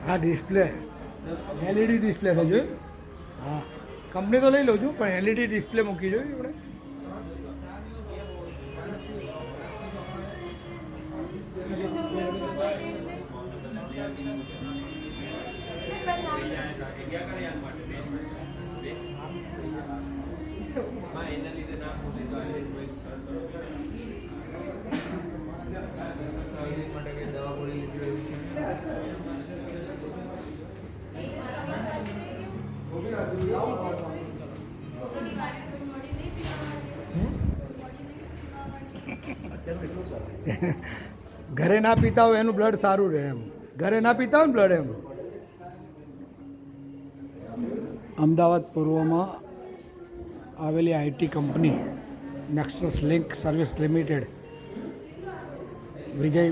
हाँ display LED display है जो हाँ कंपनी तो लई लो छूँ पण एलईडी डिस्प्ले मूकी जो આપણે ઘરે ના પીતા હોય એનું બ્લડ સારું રહે એમ ઘરે ના પીતા હોય ને બ્લડ એમ અમદાવાદ પૂર્વમાં આવેલી IT company Nexus link service limited Vijay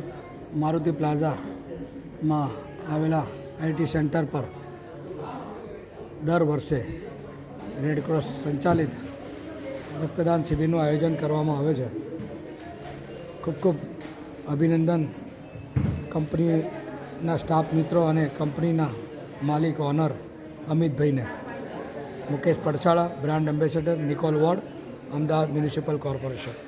Maruti પ્લાઝામાં આવેલા આઈટી સેન્ટર પર દર વર્ષે રેડક્રોસ સંચાલિત રક્તદાન શિબિરનું આયોજન કરવામાં આવે છે. ખૂબ ખૂબ અભિનંદન કંપનીના સ્ટાફ મિત્રો અને કંપનીના માલિક ઓનર અમિતભાઈને. Mukesh Padchhala, brand ambassador, Nikol ward, Ahmedabad municipal corporation.